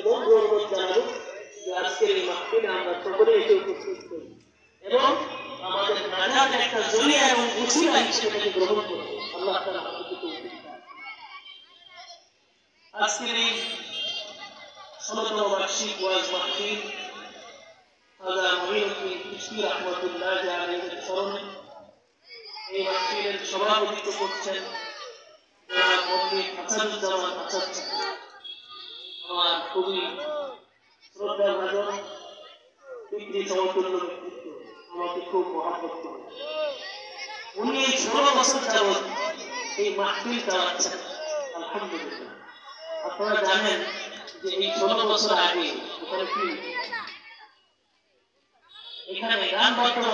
এবং গৌরব জানাবো যে আজকের এই মাহফিলে আমরা সকলে এসে উপস্থিত করি এবং আমাদের নাজাতের একটা জরিয়া এবং উসিলা হিসেবে গ্রহণ করব। আল্লাহ তাআলা আমাদেরকে তৌফিক দান। আজকের এই ১৬তম বার্ষিক ওয়াজ মাহফিল খাজা মঈনুদ্দিন চিশতি রাহমাতুল্লাহ আলাইহির স্মরণে এই মাহফিলের সভাপতিত্ব করছেন জনাব মুফতি হাসানুজ্জামান আসাদ সাহেব। আমার খুবই শ্রদ্ধাভাজন পিতৃ সমতুল্য ব্যক্তিত্ব, আমাকে খুব মহাব্বত করে। উনি ১৬ বছর যাবৎ এই মাহফিল চালাচ্ছেন, আলহামদুলিল্লাহ। আপনারা জানেন যে এই ১৬ বছর আগে এখানে গান বাজনা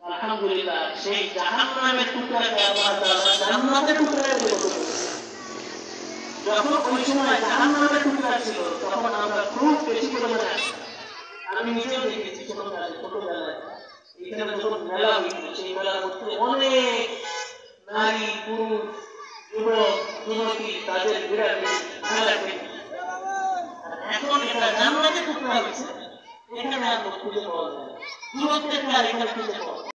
আলহামদুলিল্লাহ সেই জাহান্নামের টুকরাকে আল্লাহ তাআলা জান্নাতের টুকরায় পরিণত করেছেন। যখন ওই সময় জাহান্নামের টুকরা ছিল তখন আমরা খুব বেশি পরিমাণে আমি নিজেও দেখেছি ছোটবেলায় এখানে যখন মেলা হইতো সেই মেলার মধ্যে অনেক নারী পুরুষ যুবক যুবতী তাদের বিরাট মেলা পেত। এখন এটা জান্নাতের টুকরা হয়েছে, এখানে আর খুঁজে পাওয়া যায়, দূরত্বের আর এখানে খুঁজে পাওয়া যায়।